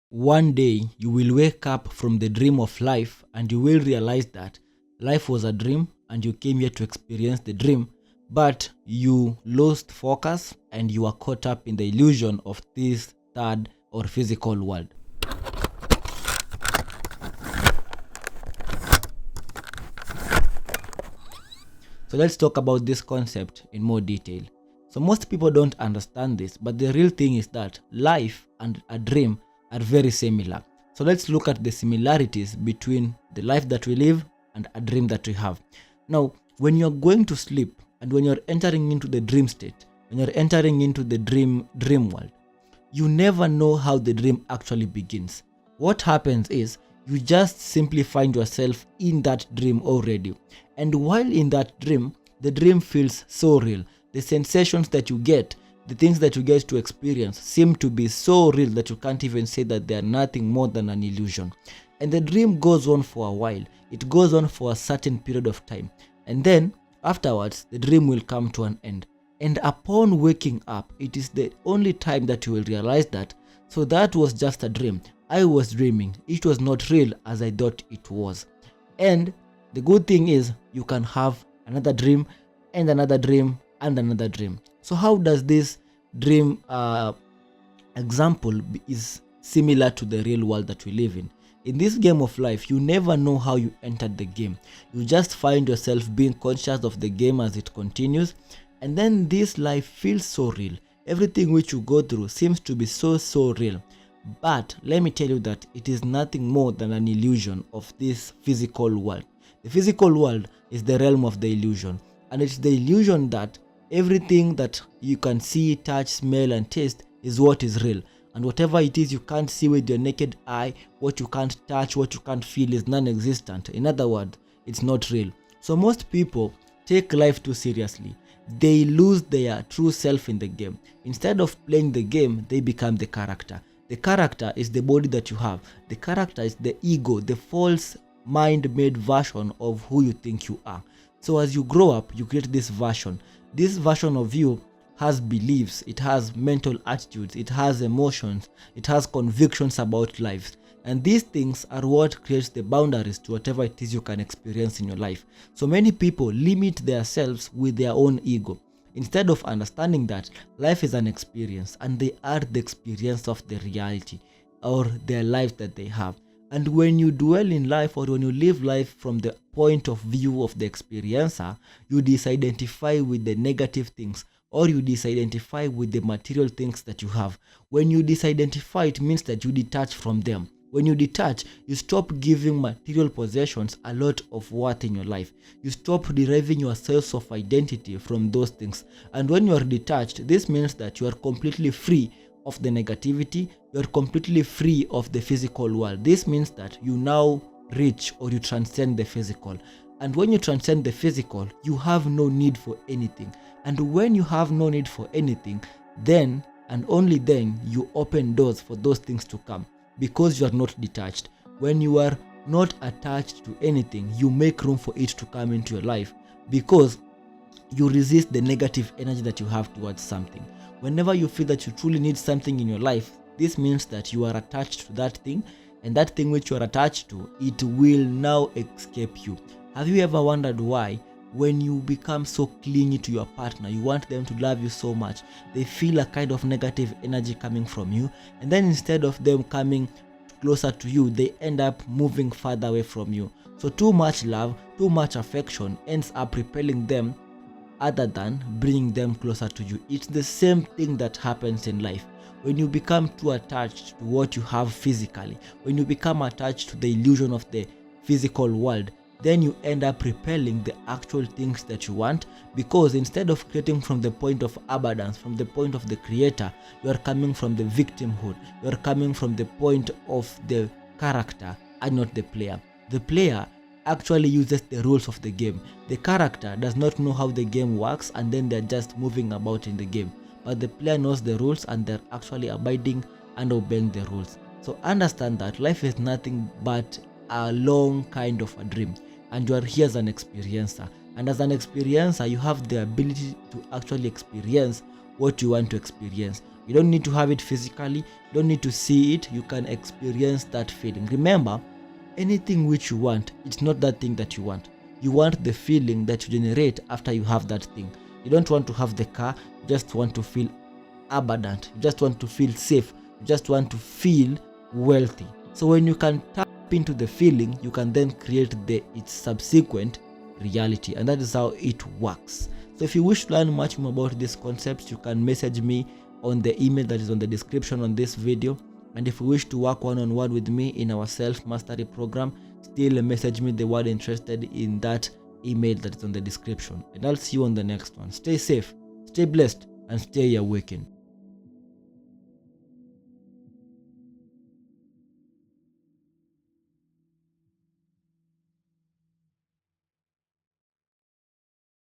One day you will wake up from the dream of life and you will realize that life was a dream and you came here to experience the dream, but you lost focus and you are caught up in the illusion of this third or physical world. So let's talk about this concept in more detail. So most people don't understand this, but the real thing is that life and a dream are very similar. So let's look at the similarities between the life that we live and a dream that we have. Now, when you're going to sleep and when you're entering into the dream state, when you're entering into the dream world, you never know how the dream actually begins. What happens is you just simply find yourself in that dream already. And while in that dream, the dream feels so real. The sensations that you get, the things that you get to experience seem to be so real that you can't even say that they are nothing more than an illusion. And the dream goes on for a while. It goes on for a certain period of time. And then afterwards, the dream will come to an end. And upon waking up, it is the only time that you will realize that, so that was just a dream. I was dreaming. It was not real as I thought it was. And the good thing is you can have another dream and another dream and another dream. So how does this dream example is similar to the real world that we live in? In this game of life, you never know how you entered the game. You just find yourself being conscious of the game as it continues. And then this life feels so real. Everything which you go through seems to be so real. But let me tell you that it is nothing more than an illusion of this physical world. The physical world is the realm of the illusion. And it's the illusion that everything that you can see, touch, smell, and taste is what is real. And whatever it is you can't see with your naked eye, what you can't touch, what you can't feel is non-existent. In other words, it's not real. So most people take life too seriously. They lose their true self in the game. Instead of playing the game, they become the character. The character is the body that you have. The character is the ego, the false mind-made version of who you think you are. So as you grow up, you create this version. This version of you has beliefs, it has mental attitudes, it has emotions, it has convictions about life. And these things are what creates the boundaries to whatever it is you can experience in your life. So many people limit themselves with their own ego, instead of understanding that life is an experience and they are the experience of the reality or their life that they have. And when you dwell in life or when you live life from the point of view of the experiencer, you disidentify with the negative things or you disidentify with the material things that you have. When you disidentify, it means that you detach from them. When you detach, you stop giving material possessions a lot of worth in your life. You stop deriving your sense of identity from those things. And when you are detached, this means that you are completely free of the negativity. You are completely free of the physical world. This means that you now reach or you transcend the physical. And when you transcend the physical, you have no need for anything. And when you have no need for anything, then and only then you open doors for those things to come. Because you are not detached. When you are not attached to anything, you make room for it to come into your life because you resist the negative energy that you have towards something. Whenever you feel that you truly need something in your life, this means that you are attached to that thing, and that thing which you are attached to, it will now escape you. Have you ever wondered why? When you become so clingy to your partner, you want them to love you so much, they feel a kind of negative energy coming from you, and then instead of them coming closer to you, they end up moving farther away from you. So too much love, too much affection ends up repelling them other than bringing them closer to you. It's the same thing that happens in life. When you become too attached to what you have physically, when you become attached to the illusion of the physical world, then you end up repelling the actual things that you want, because instead of creating from the point of abundance, from the point of the creator, you are coming from the victimhood. You are coming from the point of the character and not the player. The player actually uses the rules of the game. The character does not know how the game works and then they're just moving about in the game. But the player knows the rules and they're actually abiding and obeying the rules. So understand that life is nothing but a long kind of a dream. And you are here as an experiencer. And as an experiencer, you have the ability to actually experience what you want to experience. You don't need to have it physically, you don't need to see it, you can experience that feeling. Remember, anything which you want, it's not that thing that you want. You want the feeling that you generate after you have that thing. You don't want to have the car, you just want to feel abundant, you just want to feel safe, you just want to feel wealthy. So when you can tap into the feeling, you can then create its subsequent reality, and that is how it works. So if you wish to learn much more about these concepts, you can message me on the email that is on the description on this video. And if you wish to work one-on-one with me in our self-mastery program, still message me the word interested in that email that is on the description. And I'll see you on the next one. Stay safe, stay blessed, and stay awakened.